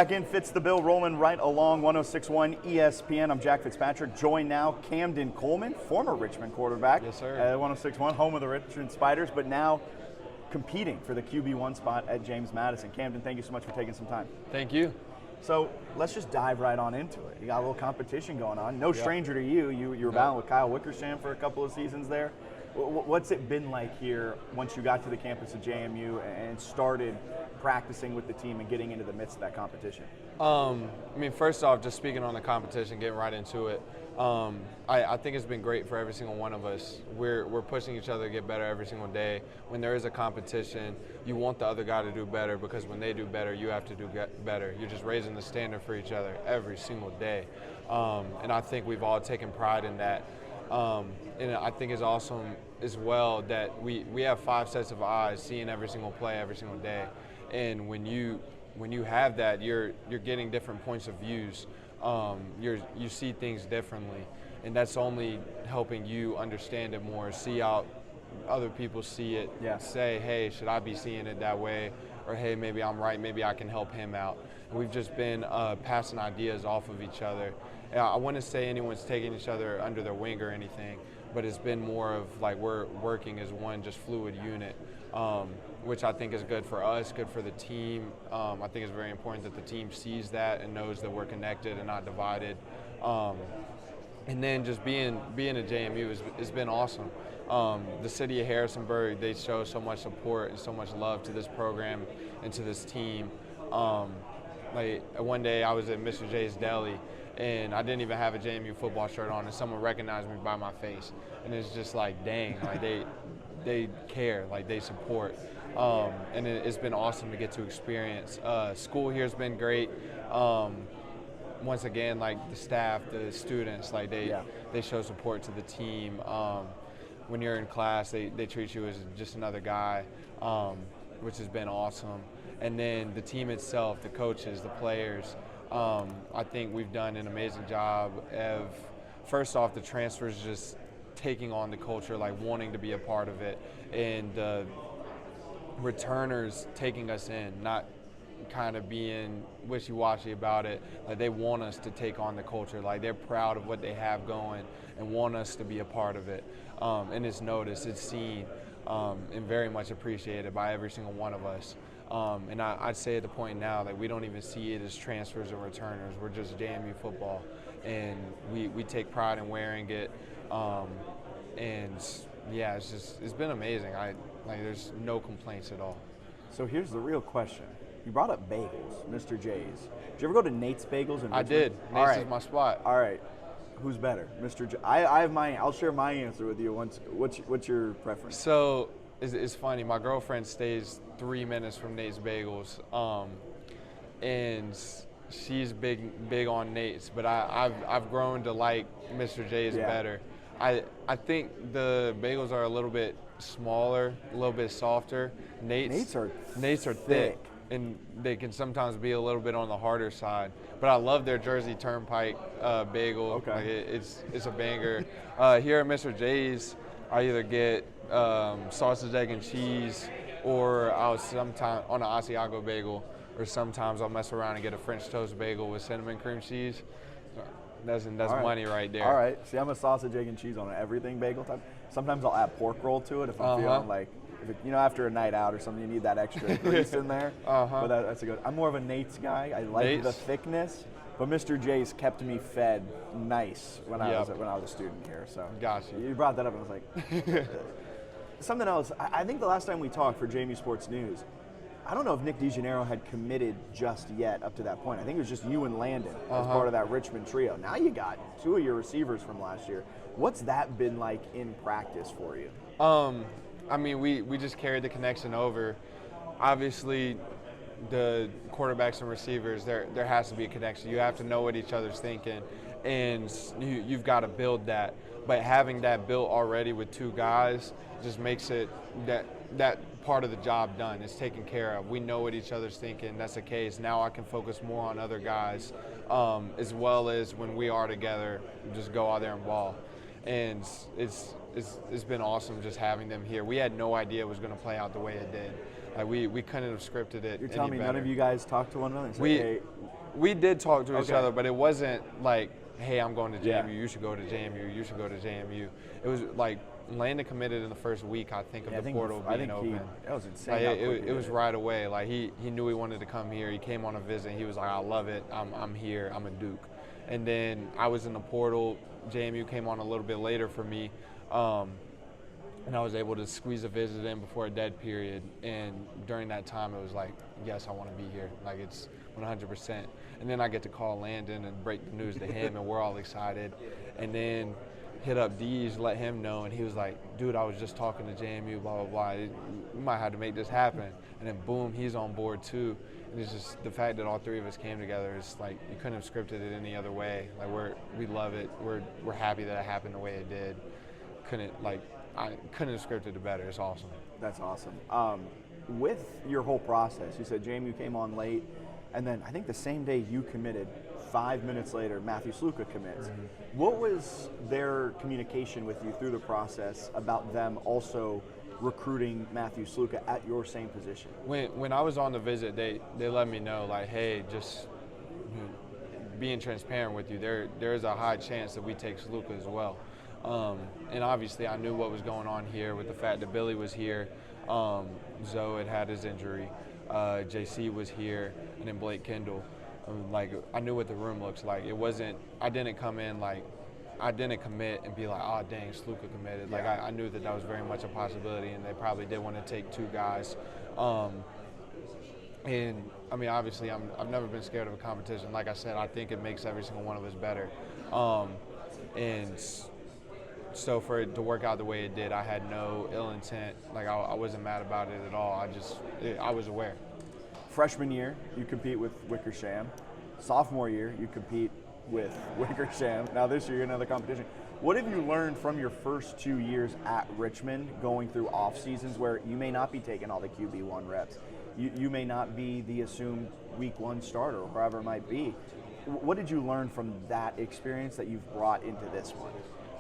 Back in, Fitz the Bill, rolling right along 106.1 ESPN. I'm Jack Fitzpatrick, joined now Camden Coleman, former Richmond quarterback. Yes, sir. At 106.1, home of the Richmond Spiders, but now competing for the QB1 spot at James Madison. Camden, thank you so much for taking some time. Thank you. So let's just dive right on into it. You got a little competition going on. No stranger to you. You were battling with Kyle Wickersham for a couple of seasons there. What's it been like here once you got to the campus of JMU and started practicing with the team and getting into the midst of that competition? First off, just speaking on the competition, getting right into it, I think it's been great for every single one of us. We're pushing each other to get better every single day. When there is a competition, you want the other guy to do better because when they do better, you have to do better. You're just raising the standard for each other every single day. And I think we've all taken pride in that. And I think it's awesome as well that we have 5 sets of eyes seeing every single play every single day. And when you have that, you're getting different points of views. You see things differently, and that's only helping you understand it more, see how other people see it, say, hey, should I be seeing it that way? Or, hey, maybe I'm right, maybe I can help him out. And we've just been passing ideas off of each other. I wouldn't say anyone's taking each other under their wing or anything, but it's been more of like we're working as one just fluid unit, which I think is good for us, good for the team. I think it's very important that the team sees that and knows that we're connected and not divided. And then just being at JMU has been awesome. The city of Harrisonburg, they show so much support and so much love to this program and to this team. Like one day I was at Mr. J's Deli and I didn't even have a JMU football shirt on and someone recognized me by my face. And it's just like, dang, like they care, like they support. And it's been awesome to get to experience. School here has been great. Once again, like the staff, the students, like they show support to the team. When you're in class, they treat you as just another guy, which has been awesome. And then the team itself, the coaches, the players, I think we've done an amazing job of, first off, the transfers just taking on the culture, like wanting to be a part of it, and the returners taking us in, not kind of being wishy-washy about it. Like they want us to take on the culture, like they're proud of what they have going and want us to be a part of it. And it's noticed, it's seen, and very much appreciated by every single one of us. And I'd say at the point now that we don't even see it as transfers or returners. We're just JMU football, and we take pride in wearing it. And yeah, it's been amazing. There's no complaints at all. So here's the real question. You brought up bagels, Mr. J's. Did you ever go to Nate's Bagels in Richmond? I did. Nate's is my spot. All right. Who's better, Mr. J? I have mine. I'll share my answer with you. What's your preference? So it's funny. My girlfriend stays 3 minutes from Nate's Bagels, and she's big on Nate's. But I've grown to like Mr. J's better. I think the bagels are a little bit smaller, a little bit softer. Nate's are thick. And they can sometimes be a little bit on the harder side. But I love their Jersey Turnpike bagel. Okay. Like it's a banger. Here at Mr. J's, I either get sausage, egg, and cheese, or I'll sometimes on an Asiago bagel, or sometimes I'll mess around and get a French toast bagel with cinnamon cream cheese. That's money right there. All right. See, I'm a sausage, egg, and cheese on everything bagel type. Sometimes I'll add pork roll to it if I'm feeling like, after a night out or something, you need that extra grease in there. But that's a good. I'm more of a Nate's guy. I like the thickness, but Mr. J's kept me fed nice when I was a student here. So gotcha. You brought that up, and I was like, something else. I think the last time we talked for JMU Sports News, I don't know if Nick DeGennaro had committed just yet up to that point. I think it was just you and Landon as part of that Richmond trio. Now you got 2 of your receivers from last year. What's that been like in practice for you? We just carried the connection over. Obviously, the quarterbacks and receivers, there has to be a connection. You have to know what each other's thinking, and you've got to build that. But having that built already with 2 guys just makes it that part of the job done. It's taken care of. We know what each other's thinking. That's the case. Now I can focus more on other guys, as well as when we are together, just go out there and ball. And it's been awesome just having them here. We had no idea it was going to play out the way it did. Like we couldn't have scripted it. You're telling me better. none of you guys talked to one another and said, hey. We did talk to each Okay. other, but it wasn't like, hey, I'm going to JMU, Yeah. you should go to JMU, you should go to JMU. It was like Landon committed in the first week, I think, of the portal being open. That was insane. Like, how quick it was right away. Like he knew he wanted to come here. He came on a visit. He was like, I love it. I'm here. I'm a Duke. And then I was in the portal. JMU came on a little bit later for me. And I was able to squeeze a visit in before a dead period. And during that time, it was like, yes, I want to be here. Like, it's 100%. And then I get to call Landon and break the news to him, and we're all excited. And then hit up Deej, let him know, and he was like, dude, I was just talking to JMU, blah, blah, blah. We might have to make this happen. And then boom, he's on board too. And it's just the fact that all three of us came together, it's like you couldn't have scripted it any other way. Like we love it. We're happy that it happened the way it did. I couldn't have scripted it better. It's awesome. That's awesome. With your whole process, you said JMU came on late, and then I think the same day you committed, 5 minutes later, Matthew Sluka commits. Mm-hmm. What was their communication with you through the process about them also recruiting Matthew Sluka at your same position? When I was on the visit, they let me know, like, hey, just being transparent with you, there is a high chance that we take Sluka as well. And obviously I knew what was going on here with the fact that Billy was here, Zoe had his injury, JC was here, and then Blake Kendall. Like, I knew what the room looks like. It wasn't, I didn't come in like, I didn't commit and be like, oh dang, Sluka committed. Yeah. Like I knew that was very much a possibility, and they probably did want to take two guys. And I mean, obviously I've never been scared of a competition. Like I said, I think it makes every single one of us better. And so for it to work out the way it did, I had no ill intent. Like I wasn't mad about it at all. I was aware. Freshman year, you compete with Wickersham. Sophomore year, you compete with Wickersham. Now this year, you're in another competition. What have you learned from your first 2 years at Richmond, going through off seasons where you may not be taking all the QB1 reps? You may not be the assumed week one starter, or whoever it might be. What did you learn from that experience that you've brought into this one?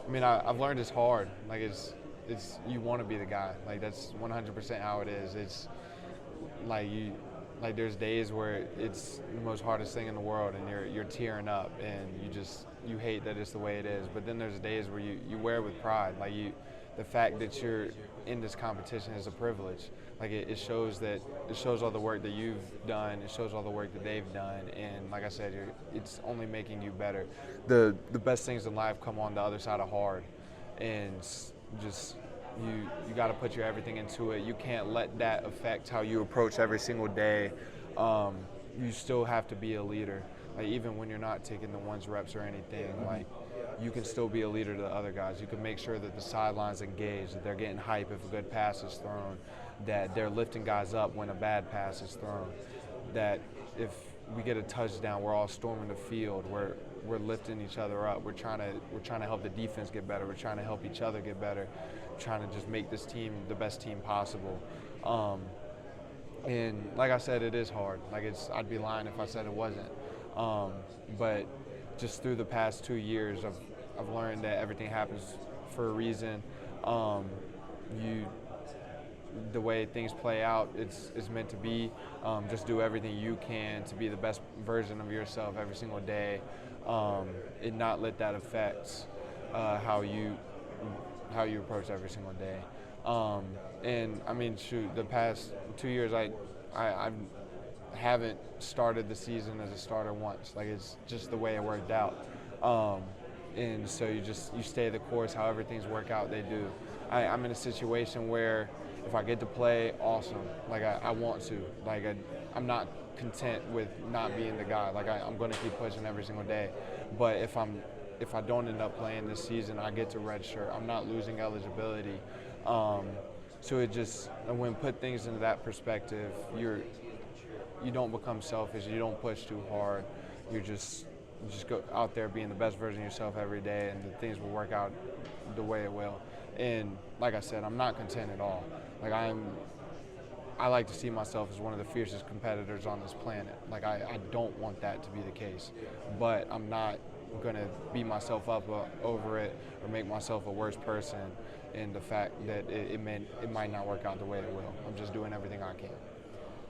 I mean, I've learned it's hard. Like it's you want to be the guy. Like that's 100% how it is. It's like there's days where it's the most hardest thing in the world, and you're tearing up, and you hate that it's the way it is. But then there's days where you wear it with pride. Like the fact that you're in this competition is a privilege. Like it shows all the work that you've done. It shows all the work that they've done, and like I said, it's only making you better. The best things in life come on the other side of hard, and just you got to put your everything into it. You can't let that affect how you approach every single day. You still have to be a leader. Like even when you're not taking the ones reps or anything, like you can still be a leader to the other guys. You can make sure that the sideline's engaged, that they're getting hype if a good pass is thrown, that they're lifting guys up when a bad pass is thrown, that if we get a touchdown, we're all storming the field. We're lifting each other up. We're trying to help the defense get better. We're trying to help each other get better. We're trying to just make this team the best team possible. And like I said, it is hard. Like I'd be lying if I said it wasn't. But just through the past 2 years, I've learned that everything happens for a reason. The way things play out, it's meant to be. Just do everything you can to be the best version of yourself every single day, and not let that affect how you approach every single day. And I mean, shoot, the past 2 years, I haven't started the season as a starter once. Like it's just the way it worked out. And so you stay the course. However things work out, they do. I'm in a situation where if I get to play, awesome. Like I want to. Like I'm not content with not being the guy. Like I'm going to keep pushing every single day. But if I don't end up playing this season, I get to redshirt. I'm not losing eligibility. So it just, when put things into that perspective, you don't become selfish. You don't push too hard. You just go out there being the best version of yourself every day, and the things will work out the way it will. And like I said, I'm not content at all. Like I like to see myself as one of the fiercest competitors on this planet. Like, I don't want that to be the case, but I'm not going to beat myself up over it or make myself a worse person in the fact that it might not work out the way it will. I'm just doing everything I can.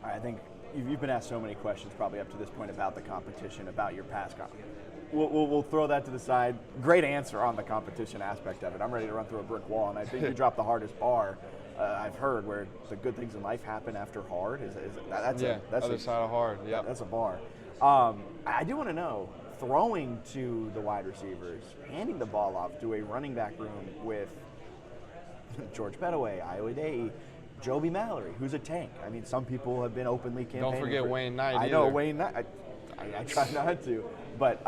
I think you've been asked so many questions probably up to this point about the competition, about your past competition. We'll throw that to the side. Great answer on the competition aspect of it. I'm ready to run through a brick wall, and I think you dropped the hardest bar I've heard, where the good things in life happen after hard. That's other side of hard. Yeah, that's a bar. I do want to know, throwing to the wide receivers, handing the ball off to a running back room with George Bedaway, Iodei, Joby Mallory, who's a tank. I mean, some people have been openly campaigning. Don't forget Wayne Knight. I know Wayne Knight. I try not to. But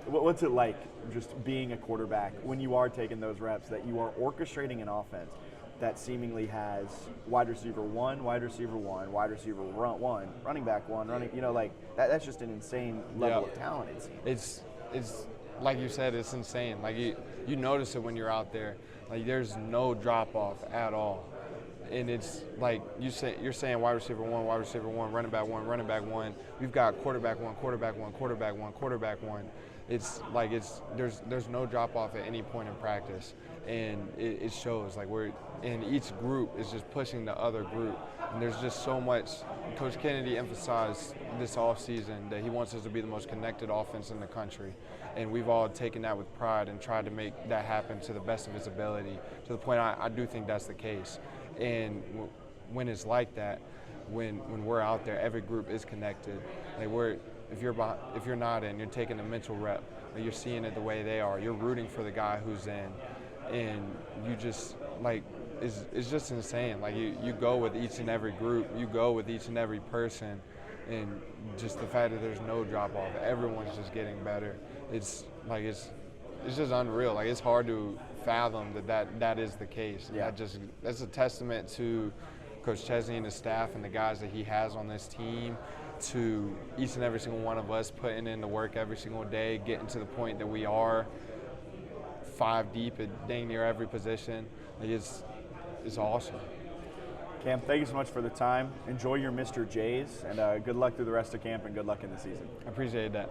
what's it like just being a quarterback when you are taking those reps, that you are orchestrating an offense that seemingly has wide receiver one, wide receiver one, wide receiver one, running back one, that's just an insane level of talent, it seems. It's like you said, it's insane. Like you notice it when you're out there. Like, there's no drop off at all. And it's like you're saying wide receiver one, running back one. We've got quarterback one, quarterback one, quarterback one, quarterback one. It's like there's no drop off at any point in practice, and it shows. Like, each group is just pushing the other group, and there's just so much. Coach Kennedy emphasized this offseason that he wants us to be the most connected offense in the country, and we've all taken that with pride and tried to make that happen to the best of his ability. To the point, I do think that's the case. And when it's like that, when we're out there, every group is connected. Like, if you're not in, you're taking a mental rep. Like, you're seeing it the way they are. You're rooting for the guy who's in, and you just it's just insane. Like, you go with each and every group, you go with each and every person, and just the fact that there's no drop off, everyone's just getting better. It's just unreal. Like, it's hard to fathom that is the case. Yeah. That's a testament to Coach Chesney and his staff and the guys that he has on this team, to each and every single one of us putting in the work every single day, getting to the point that we are 5 deep at dang near every position. Like, it's awesome. Cam, thank you so much for the time. Enjoy your Mr. J's, and good luck through the rest of camp, and good luck in the season. I appreciate that.